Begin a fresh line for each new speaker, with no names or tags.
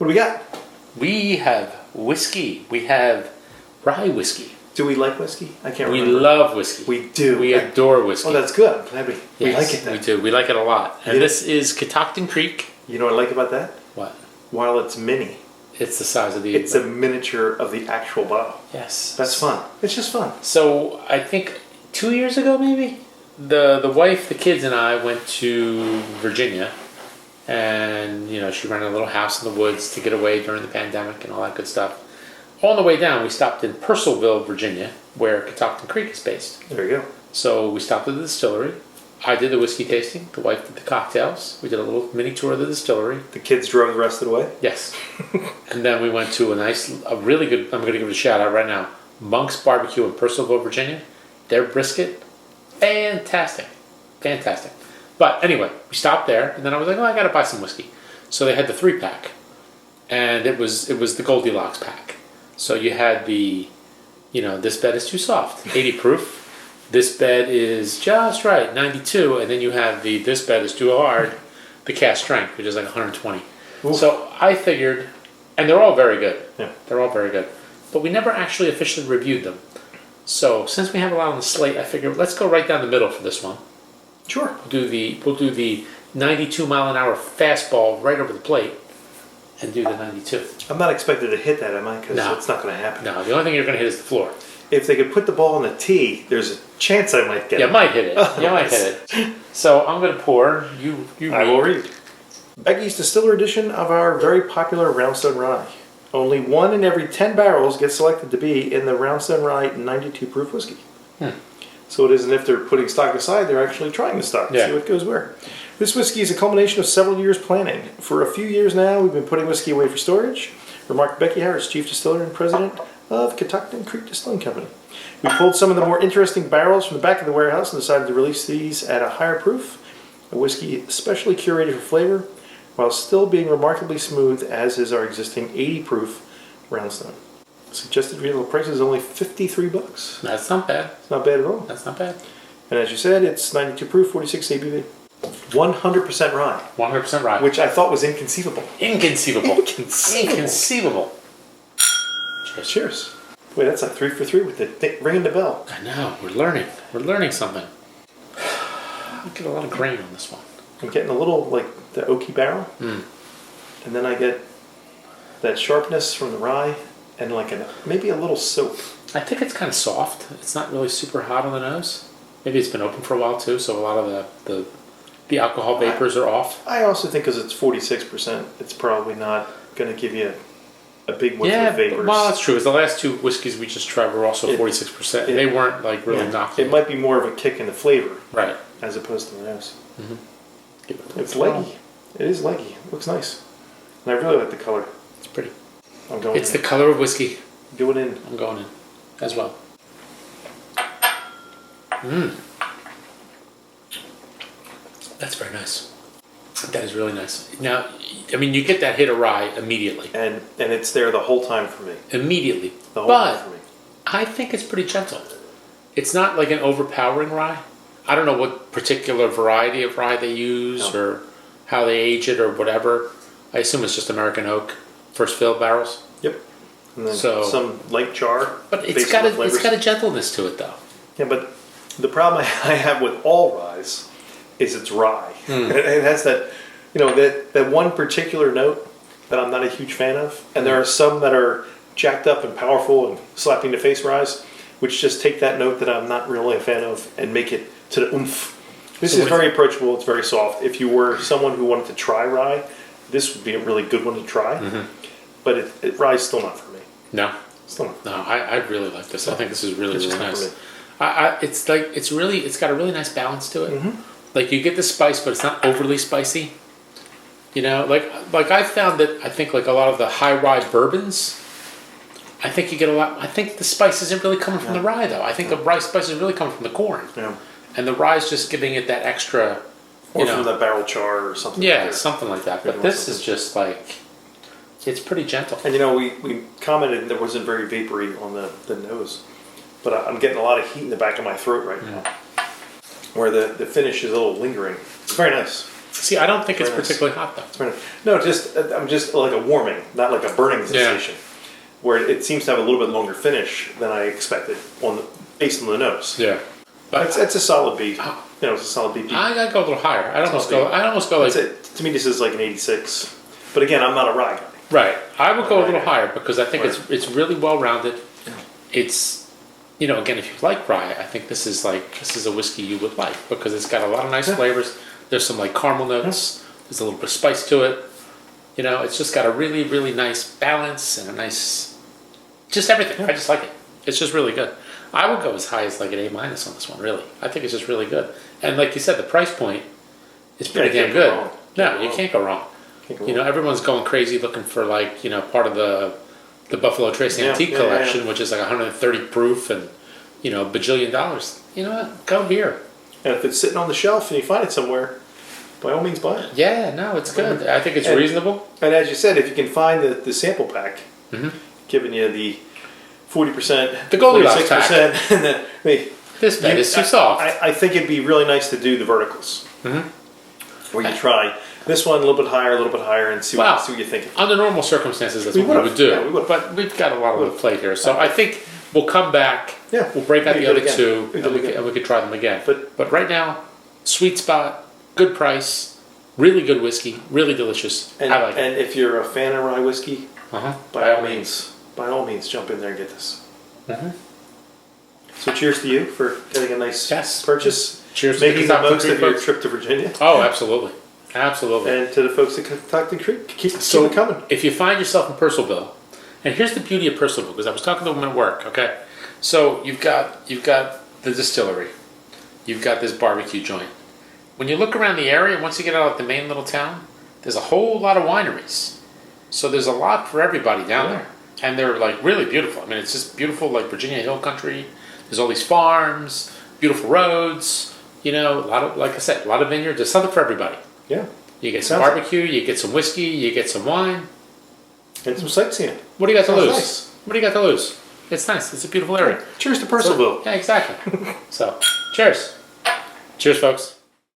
What do we got?
We have whiskey. We have rye whiskey.
Do we like whiskey? I can't
We
remember.
love whiskey.
We do.
We adore whiskey.
Oh, that's good. I'm glad we like it then.
We do. We like it a lot. And
Yeah.
this is Catoctin Creek.
You know what I like about that?
What?
While it's mini,
It's the size of the...
it's a miniature of the actual bottle.
Yes.
That's fun. It's just fun.
So, I think 2 years ago, maybe, the wife, the kids, and I went to Virginia. And, you know, she rented a little house in the woods to get away during the pandemic and all that good stuff. On the way down, we stopped in Purcellville, Virginia, where Catoctin Creek is based.
There you go.
So we stopped at the distillery. I did the whiskey tasting. The wife did the cocktails. We did a little mini tour of the distillery.
The kids drove the rest of the way?
Yes. And then we went to a really good, I'm going to give it a shout out right now, Monk's Barbecue in Purcellville, Virginia. Their brisket, fantastic. Fantastic. But anyway, we stopped there, and then I was like, oh, I got to buy some whiskey. So they had the 3-pack, and it was the Goldilocks pack. So you had the, you know, this bed is too soft, 80 proof. This bed is just right, 92. And then you have the, this bed is too hard, the cask strength, which is like 120. Oof. So I figured, and they're all very good.
Yeah.
They're all very good. But we never actually officially reviewed them. So since we have a lot on the slate, I figured let's go right down the middle for this one.
Sure.
We'll do the 92 mile an hour fastball right over the plate. And do the 92.
I'm not expected to hit that, am I? Because
No.
it's not going to happen.
No, the only thing you're going to hit is the floor.
If they could put the ball on the tee, there's a chance I might get it.
You might hit it. You might hit it. So I'm going to pour. You
I will read. Becky's Distiller Edition of our very popular Roundstone Rye. Only 1 in every 10 barrels gets selected to be in the Roundstone Rye 92 proof whiskey. So it isn't if they're putting stock aside, they're actually trying to stock.
Yeah.
See what goes where. This whiskey is a culmination of several years planning. For a few years now, we've been putting whiskey away for storage, remarked Becky Harris, Chief Distiller and President of Catoctin Creek Distilling Company. We pulled some of the more interesting barrels from the back of the warehouse and decided to release these at a higher proof, a whiskey specially curated for flavor, while still being remarkably smooth, as is our existing 80 proof Roundstone. Suggested retail price is only $53.
That's not bad.
It's not bad at all.
That's not bad.
And as you said, it's 92 proof, 46 ABV. 100% rye.
100% rye.
Which I thought was inconceivable.
Inconceivable.
Inconceivable.
Inconceivable.
Cheers. Cheers. Wait, that's like 3 for 3 with the ringing the bell.
I know. We're learning. We're learning something. I get a lot of grain on this one.
I'm getting a little like the oaky barrel. And then I get that sharpness from the rye and like maybe a little soap.
I think it's kind of soft. It's not really super hot on the nose. Maybe it's been open for a while too, so a lot of the alcohol vapors are off.
I also think because it's 46%, it's probably not going to give you a big whiff of vapors.
Well, that's true. Because the last 2 whiskeys we just tried were also 46%. They weren't like really knocking.
It might be more of a kick in the flavor.
Right.
As opposed to the nose. It's
leggy.
leggy. It is leggy. It looks nice. And I really like the color.
It's pretty.
I'm going
It's
in.
the color of whiskey.
Going in.
I'm going in as well. That's very nice. That is really nice. Now, I mean, you get that hit of rye immediately.
And it's there the whole time for me.
Immediately.
The whole time for me.
I think it's pretty gentle. It's not like an overpowering rye. I don't know what particular variety of rye they use or how they age it or whatever. I assume it's just American oak, first fill barrels.
Yep. And then some light char.
But it's got a gentleness to it though.
Yeah, but the problem I have with all ryes is it's rye. It has that, that one particular note that I'm not a huge fan of. And there are some that are jacked up and powerful and slapping the face ryes, which just take that note that I'm not really a fan of and make it to the oomph. This is very approachable. It's very soft. If you were someone who wanted to try rye, this would be a really good one to try. But rye's still not for me.
No.
Still not.
No, I really like this. I think this is really,
It's
really
just
nice. It's got a really nice balance to it. Like you get the spice, but it's not overly spicy. Like I found that I think like a lot of the high rye bourbons, I think you get a lot. I think the spice isn't really coming from the rye though. I think the rye spice is really coming from the corn.
Yeah.
And the rye's just giving it that extra.
Or from the barrel char or something.
Yeah, something like that. But this is just like, it's pretty gentle.
And we commented that it wasn't very vapory on the nose, but I'm getting a lot of heat in the back of my throat right now, where the finish is a little lingering. It's very nice.
See, I don't think it's
Very nice.
particularly hot though.
It's very nice. No, I'm just like a warming, not like a burning sensation, where it seems to have a little bit longer finish than I expected based on the nose.
Yeah, but
It's a solid B. It's a solid B.
I gotta go a little higher. I'd almost go like.
To me, this is like an 86. But again, I'm not a rye guy.
Right, I would go a little
Right.
higher because I think
Right.
it's really well rounded. It's again, if you like rye, I think this is a whiskey you would like because it's got a lot of nice flavors. There's some like caramel notes. There's a little bit of spice to it. It's just got a really, really nice balance and a nice, just everything. I just like it. It's just really good. I would go as high as like an A- on this one. Really, I think it's just really good. And like you said, the price point is pretty damn good. No, you can't go wrong. Everyone's going crazy looking for like part of the Buffalo Trace Antique Collection, which is like 130 proof and bajillion dollars. You know what? Go here.
And if it's sitting on the shelf and you find it somewhere, by all means buy it.
Yeah, no, it's good. I think it's reasonable.
And as you said, if you can find the sample pack, giving you the 40%,
the Goldilocks pack,
and then
this bed is too soft.
I think it'd be really nice to do the verticals, where you try this one a little bit higher, and see what you're thinking.
Under normal circumstances, that's what we would do.
Yeah, we would.
But we've got a lot on the plate here, so I think we'll come back.
Yeah,
we'll break out the other two,
and
we could try them again.
But
right now, sweet spot, good price, really good whiskey, really delicious.
And,
I like it.
And if you're a fan of rye whiskey,
by all means,
jump in there and get this. So cheers to you for getting a nice purchase.
Cheers
making
to
the most
Creek
of your
folks.
trip to Virginia.
Oh, absolutely. Absolutely.
And to the folks at Catoctin Creek, keep it coming.
If you find yourself in Purcellville, and here's the beauty of Purcellville, because I was talking to them at work, okay? So you've got the distillery. You've got this barbecue joint. When you look around the area, once you get out of the main little town, there's a whole lot of wineries. So there's a lot for everybody down there. And they're like really beautiful. I mean, it's just beautiful, like Virginia Hill Country. There's all these farms, beautiful roads, a lot of, like I said, a lot of vineyards. There's something for everybody.
Yeah.
You get some barbecue, you get some whiskey, you get some wine.
And some sightseeing.
What do you got to lose?
Nice.
What do you got to lose? It's nice. It's a beautiful area.
Cheers to Purcellville.
Yeah, exactly. So, cheers. Cheers, folks.